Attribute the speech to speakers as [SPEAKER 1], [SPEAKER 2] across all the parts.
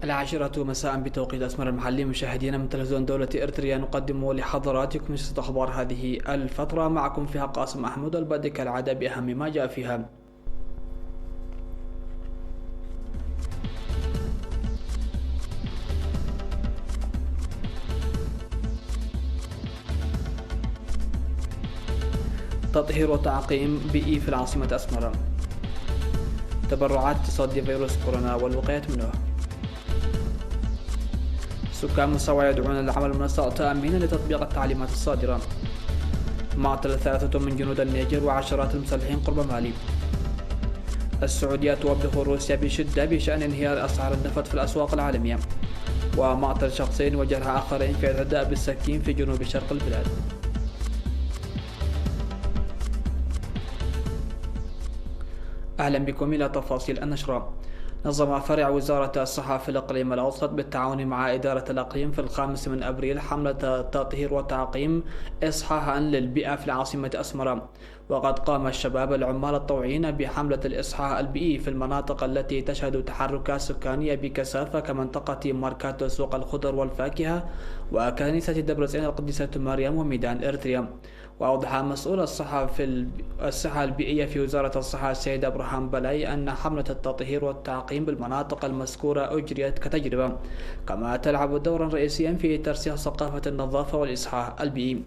[SPEAKER 1] العاشرة مساء بتوقيت أسمر المحلي. مشاهدينا من تلفزيون دولة إرتريا نقدم لحضراتكم نشرة أخبار هذه الفترة، معكم فيها قاسم أحمد. البدء كالعادة بأهم ما جاء فيها. تطهير وتعقيم بيئي في العاصمة أسمر. تبرعات تصدي فيروس كورونا والوقاية منه. سكان مصوى يدعون للعمل منصة تأمينا لتطبيق التعليمات الصادرة. معطل 3 من جنود النيجر وعشرات المسلحين قرب مالي. السعودية توبخ روسيا بشدة بشأن انهيار أسعار النفط في الأسواق العالمية. ومعطل شخصين وجرح آخرين في اعتداء بالسكين في جنوب شرق البلاد. أهلا بكم إلى تفاصيل النشرة. نظم فرع وزارة الصحة في الإقليم الأوسط بالتعاون مع إدارة الإقليم في 5 من أبريل حملة تطهير وتعقيم إصحاحا للبيئة في العاصمة أسمرة. وقد قام الشباب العمال الطوعيين بحملة الإصحاح البيئي في المناطق التي تشهد تحركات سكانية بكثافة كمنطقة ماركات سوق الخضر والفاكهة وكنيسة دبرزين القديسة مريم وميدان إرتريا. وأوضح مسؤول الصحة البيئية في وزارة الصحة السيد أبراهام بلاي أن حملة التطهير والتعقيم بالمناطق المذكورة أجريت كتجربة، كما تلعب دورا رئيسيا في ترسيخ ثقافة النظافة والإصحاح البيئي.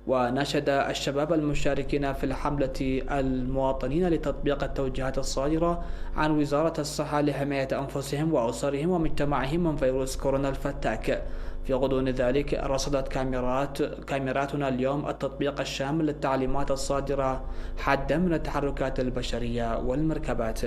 [SPEAKER 1] وناشد الشباب المشاركين في الحملة المواطنين لتطبيق التوجيهات الصادرة عن وزارة الصحة لحماية أنفسهم وأسرهم ومجتمعهم من فيروس كورونا الفتاك. في غضون ذلك رصدت كاميراتنا اليوم التطبيق الشامل للتعليمات الصادرة حدا من التحركات البشرية والمركبات.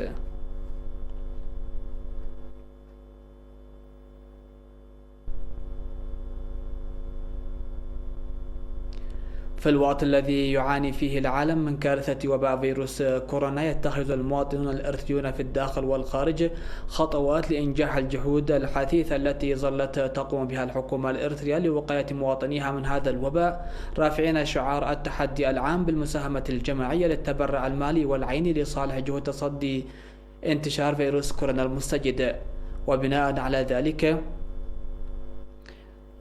[SPEAKER 1] في الوقت الذي يعاني فيه العالم من كارثة وباء فيروس كورونا، يتخذ المواطنون الإرثريون في الداخل والخارج خطوات لإنجاح الجهود الحثيثة التي ظلت تقوم بها الحكومة الإرثرية لوقاية مواطنيها من هذا الوباء، رافعين شعار التحدي العام بالمساهمة الجماعية للتبرع المالي والعيني لصالح جهود تصدي انتشار فيروس كورونا المستجد. وبناء على ذلك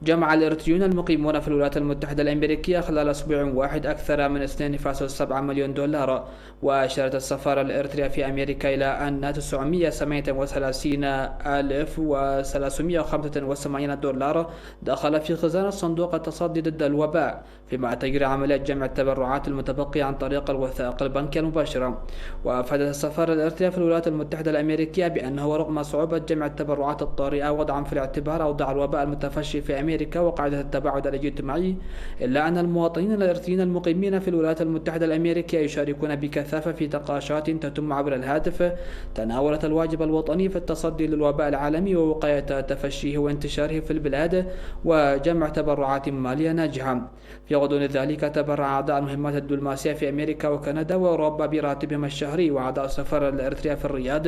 [SPEAKER 1] جمع الإرثريون المقيمون في الولايات المتحدة الأمريكية خلال أسبوع واحد أكثر من 2.7 مليون دولار. وأشارت السفارة الإرثرية في أمريكا إلى أن 938,385 دولار دخل في خزانة صندوق التصدي ضد الوباء، فيما تجري عملية جمع التبرعات المتبقية عن طريق الوثائق البنكية المباشرة. وأفادت السفارة الإرثرية في الولايات المتحدة الأمريكية بأنه رغم صعوبة جمع التبرعات الطارئة وضعا في الاعتبار أوضاع الوباء المتفشي في أمريكا وقاعدة التباعد الاجتماعي، إلا أن المواطنين الإرثريين المقيمين في الولايات المتحدة الأمريكية يشاركون بكثافة في نقاشات تتم عبر الهاتف تناولت الواجب الوطني في التصدي للوباء العالمي ووقاية تفشيه وانتشاره في البلاد وجمع تبرعات مالية ناجحة. في غضون ذلك تبرع أعضاء المهمات الدبلوماسية في أمريكا وكندا وأوروبا براتبهم الشهري، وأعضاء السفارة الإرثرية في الرياض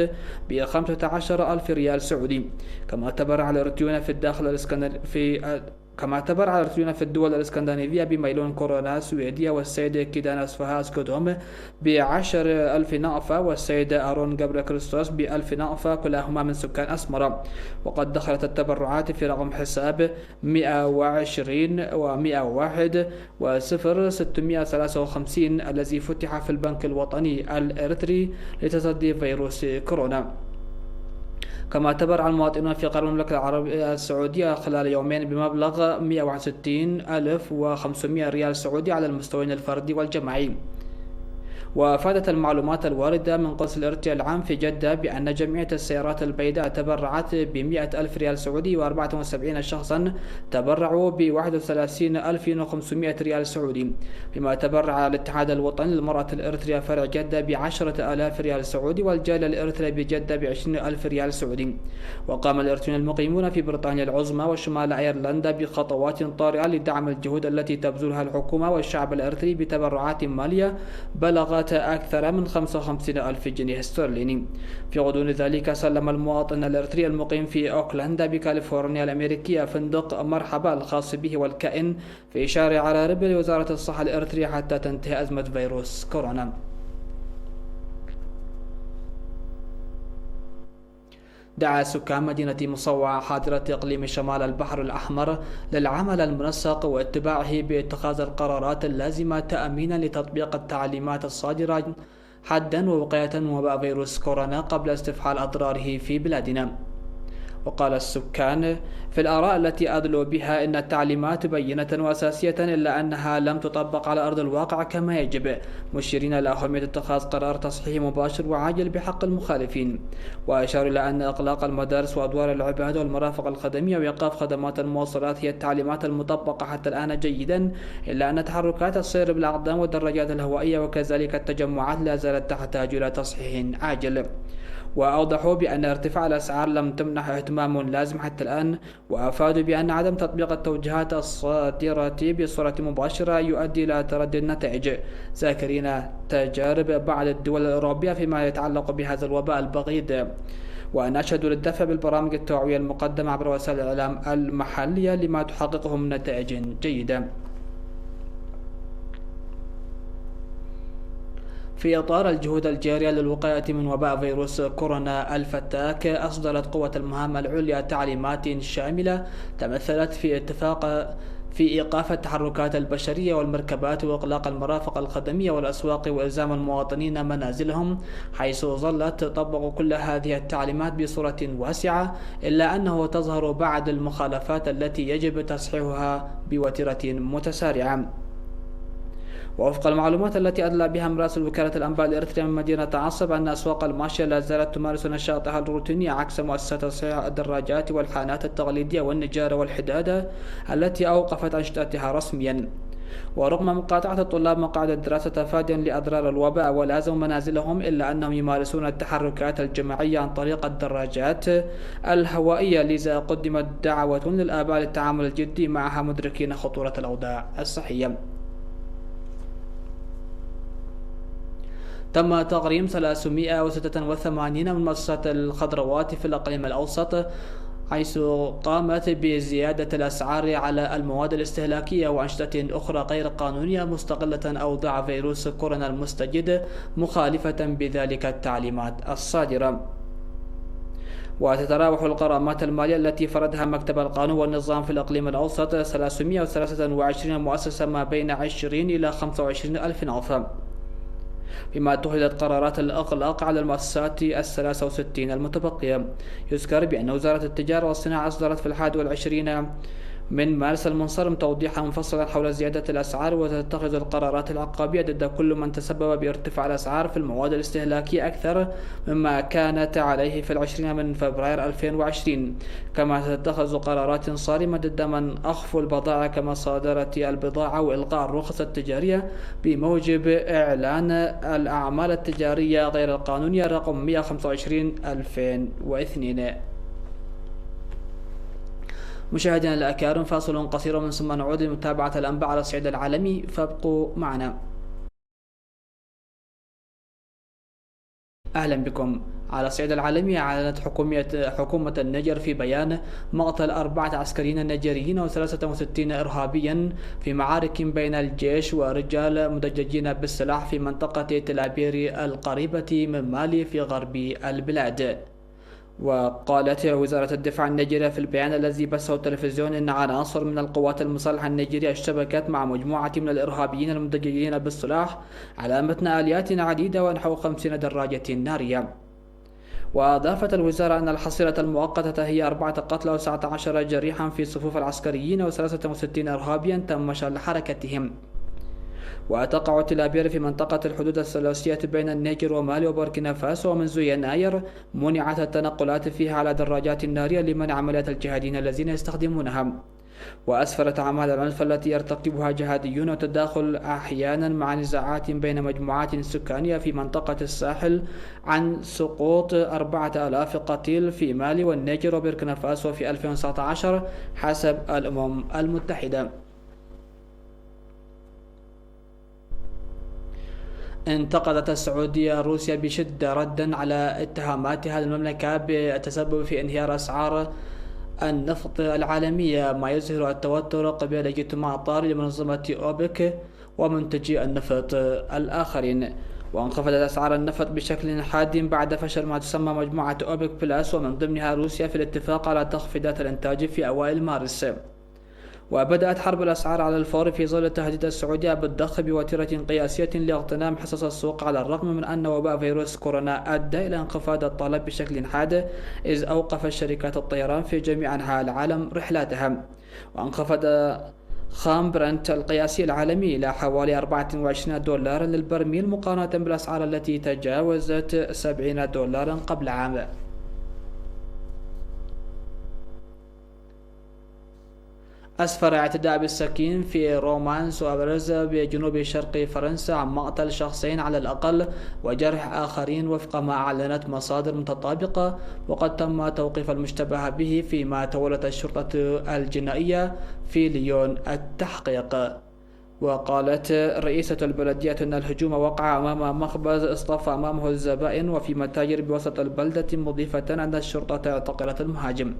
[SPEAKER 1] ب15,000 ريال سعودي. كما تبرع الإرثريون في الداخل كما تبرع الإرثريون في الدول الإسكندنافية بميلون كورونا سويديا والسيد كيدانا سفهاس كودوم ب10,000 نقفة، والسيد أرون جابريل كريستوس ب1000 نقفة، كلاهما من سكان أسمرة. وقد دخلت التبرعات في رقم حساب 120 و101 و0653 الذي فتح في البنك الوطني الإرثري لتصدي فيروس كورونا. كما تبرع المواطنون في قرى المملكة العربية السعودية خلال يومين بمبلغ 161,500 ريال سعودي على المستويين الفردي والجماعي. وأفادت المعلومات الواردة من قنصل الإرثريا العام في جدة بأن جمعية السيارات البيضاء تبرعت ب100,000 ريال سعودي، و74 شخصا تبرعوا ب31,500 ريال سعودي. فيما تبرع الاتحاد الوطني للمرأة الإرثرية فرع جدة ب10,000 ريال سعودي، والجالية الإرثرية بجدة ب20,000 ريال سعودي. وقام الإرثريون المقيمون في بريطانيا العظمى وشمال أيرلندا بخطوات طارئة لدعم الجهود التي تبذلها الحكومة والشعب الإرثري بتبرعات مالية بلغت أكثر من 55,000 جنيه استرليني. في غضون ذلك سلم المواطن الإرثري المقيم في أوكلاند بكاليفورنيا الأمريكية فندق مرحبا الخاص به والكائن في شارع عرارب لوزارة الصحة الإرثرية حتى تنتهي أزمة فيروس كورونا. دعا سكان مدينة مصوع حاضرة إقليم شمال البحر الأحمر للعمل المنسق واتباعه باتخاذ القرارات اللازمة تأمينا لتطبيق التعليمات الصادرة حدا ووقاية من وباء فيروس كورونا قبل استفحال أضراره في بلادنا. وقال السكان في الآراء التي أدلوا بها إن التعليمات بينة وأساسية إلا أنها لم تطبق على أرض الواقع كما يجب، مشيرين إلى أهمية اتخاذ قرار تصحيح مباشر وعاجل بحق المخالفين. وأشاروا إلى أن إغلاق المدارس وأدوار العبادة والمرافق الخدمية وإيقاف خدمات المواصلات هي التعليمات المطبقة حتى الآن جيدا، إلا أن تحركات السير بالأقدام والدراجات الهوائية وكذلك التجمعات لا زالت تحتاج إلى تصحيح عاجل. وأوضحوا بأن ارتفاع الأسعار لم تمنح اهتمام لازم حتى الآن، وأفادوا بأن عدم تطبيق التوجيهات الصادرة بصورة مباشرة يؤدي إلى تردي النتائج، ذاكرين تجارب بعض الدول الأوروبية فيما يتعلق بهذا الوباء البغيض. ونشهدوا للدفع بالبرامج التوعوية المقدمة عبر وسائل الإعلام المحلية لما تحققه من نتائج جيدة. في إطار الجهود الجارية للوقاية من وباء فيروس كورونا الفتاك، أصدرت قوة المهام العليا تعليمات شاملة تمثلت في إيقاف التحركات البشرية والمركبات وإغلاق المرافق الخدمية والأسواق وإلزام المواطنين منازلهم، حيث ظلت تطبق كل هذه التعليمات بصورة واسعة، إلا أنه تظهر بعض المخالفات التي يجب تصحيحها بوتيرة متسارعة. ووفق المعلومات التي أدلى بها مراسل وكالة الأنباء الإريترية من مدينة عصب، أن أسواق الماشية لا زالت تمارس نشاطها الروتيني عكس مؤسسات تصحيح الدراجات والحانات التقليدية والنجارة والحدادة التي أوقفت أنشطتها رسميا. ورغم مقاطعة الطلاب مقاعد الدراسة تفاديا لأضرار الوباء ولازموا منازلهم، إلا أنهم يمارسون التحركات الجماعية عن طريق الدراجات الهوائية، لذا قدمت دعوة للآباء للتعامل الجدي معها مدركين خطورة الأوضاع الصحية. تم تغريم 386 من مؤسسات الخضروات في الإقليم الأوسط، حيث قامت بزيادة الأسعار على المواد الاستهلاكية وأنشطة أخرى غير قانونية مستغلة أوضاع فيروس كورونا المستجد، مخالفة بذلك التعليمات الصادرة. وتتراوح الغرامات المالية التي فرضها مكتب القانون والنظام في الإقليم الأوسط 323 مؤسسة ما بين 20 إلى 25 ألف نفر، بما اتخذت قرارات الإغلاق على المؤسسات 63 المتبقية. يذكر بأن وزارة التجارة والصناعة أصدرت في 21 من مارس المنصرم توضيحا مفصلا حول زيادة الأسعار، وتتخذ القرارات العقابية ضد كل من تسبب بارتفاع الأسعار في المواد الاستهلاكية أكثر مما كانت عليه في 20 من فبراير 2020. كما تتخذ قرارات صارمة ضد من أخفوا البضائع كمصادرة البضاعة وإلغاء الرخص التجارية بموجب إعلان الأعمال التجارية غير القانونية رقم 125/2002. مشاهدينا الأكارم، فاصل قصير من ثم نعود لمتابعة الأنباء على الصعيد العالمي، فابقوا معنا. أهلا بكم. على الصعيد العالمي، أعلنت حكومة النيجر في بيان مقتل 4 عسكريين نيجيريين و63 إرهابيا في معارك بين الجيش ورجال مدججين بالسلاح في منطقة تلابيري القريبة من مالي في غرب البلاد. وقالت وزارة الدفاع النيجيرية في البيان الذي بثه التلفزيون إن عناصر من القوات المسلحة النيجيرية اشتبكت مع مجموعة من الإرهابيين المدججين بالسلاح على متن آليات عديدة ونحو 50 دراجة نارية. وأضافت الوزارة أن الحصيلة المؤقتة هي 4 قتلى و19 جريحا في صفوف العسكريين و63 إرهابيا تم شل حركتهم. وتقع تلابير في منطقة الحدود الثلاثية بين النيجر ومالي وبوركينا فاسو، ومنذ يناير منعت التنقلات فيها على دراجات نارية لمنع عمليات الجهاديين الذين يستخدمونها. وأسفرت أعمال العنف التي يرتكبها جهاديون وتداخل أحيانا مع نزاعات بين مجموعات سكانية في منطقة الساحل عن سقوط 4000 قتيل في مالي والنيجر وبوركينا فاسو في 2019 حسب الأمم المتحدة. انتقدت السعودية روسيا بشدة ردا على اتهاماتها للمملكة بالتسبب في انهيار أسعار النفط العالمية، ما يظهر التوتر قبل اجتماع طارئ لمنظمة أوبك ومنتجي النفط الآخرين. وانخفضت أسعار النفط بشكل حاد بعد فشل ما تسمى مجموعة أوبك بلس ومن ضمنها روسيا في الاتفاق على تخفيضات الإنتاج في أوائل مارس. وبدأت حرب الأسعار على الفور في ظل تهديد السعودية بالضخ بوتيرة قياسية لاغتنام حصص السوق، على الرغم من أن وباء فيروس كورونا أدى إلى انخفاض الطلب بشكل حاد، إذ أوقفت شركات الطيران في جميع أنحاء العالم رحلاتها. وانخفض خام برنت القياسي العالمي إلى حوالي $24 للبرميل مقارنة بالأسعار التي تجاوزت $70 قبل عام. أسفر اعتداء بالسكين في رومانس وأبرز بجنوب شرق فرنسا عن مقتل شخصين على الأقل وجرح آخرين وفق ما أعلنت مصادر متطابقة، وقد تم توقيف المشتبه به، فيما تولت الشرطة الجنائية في ليون التحقيق. وقالت رئيسة البلدية أن الهجوم وقع أمام مخبز اصطف أمامه الزبائن وفي متاجر بوسط البلدة، مضيفة أن الشرطة اعتقلت المهاجم.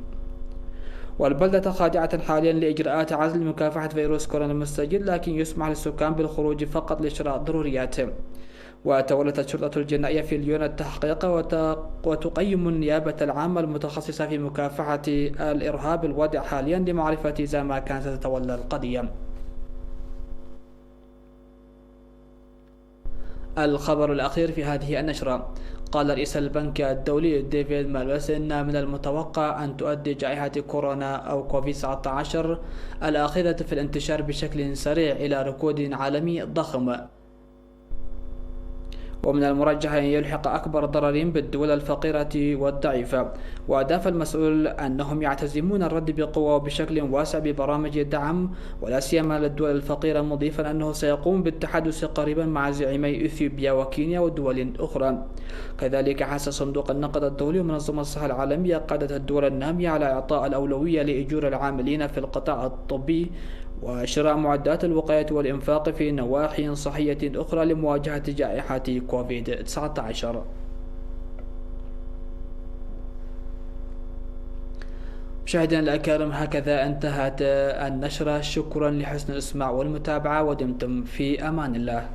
[SPEAKER 1] والبلدة خاضعة حاليا لإجراءات عزل مكافحة فيروس كورونا المستجد، لكن يسمح للسكان بالخروج فقط لشراء الضروريات. وتولت الشرطة الجنائية في ليون التحقيق وتقيم النيابة العامة المتخصصة في مكافحة الإرهاب الوضع حاليا لمعرفة إذا ما كانت تتولى القضية. الخبر الأخير في هذه النشرة: قال رئيس البنك الدولي ديفيد مالوس إن من المتوقع أن تؤدي جائحة كورونا أو كوفيد-19 الأخيرة في الانتشار بشكل سريع إلى ركود عالمي ضخم، ومن المرجح أن يلحق أكبر ضرر بالدول الفقيرة والضعيفة. وأضاف المسؤول أنهم يعتزمون الرد بقوة وبشكل واسع ببرامج دعم ولا سيما للدول الفقيرة، مضيفا أنه سيقوم بالتحدث قريبا مع زعيمي إثيوبيا وكينيا ودول أخرى. كذلك حث صندوق النقد الدولي ومنظمة الصحة العالمية قادة الدول النامية على إعطاء الأولوية لأجور العاملين في القطاع الطبي وشراء معدات الوقاية والإنفاق في نواحي صحية أخرى لمواجهة جائحة كوفيد-19. مشاهدينا الأكارم، هكذا انتهت النشرة. شكرا لحسن الإسماع والمتابعة، ودمتم في أمان الله.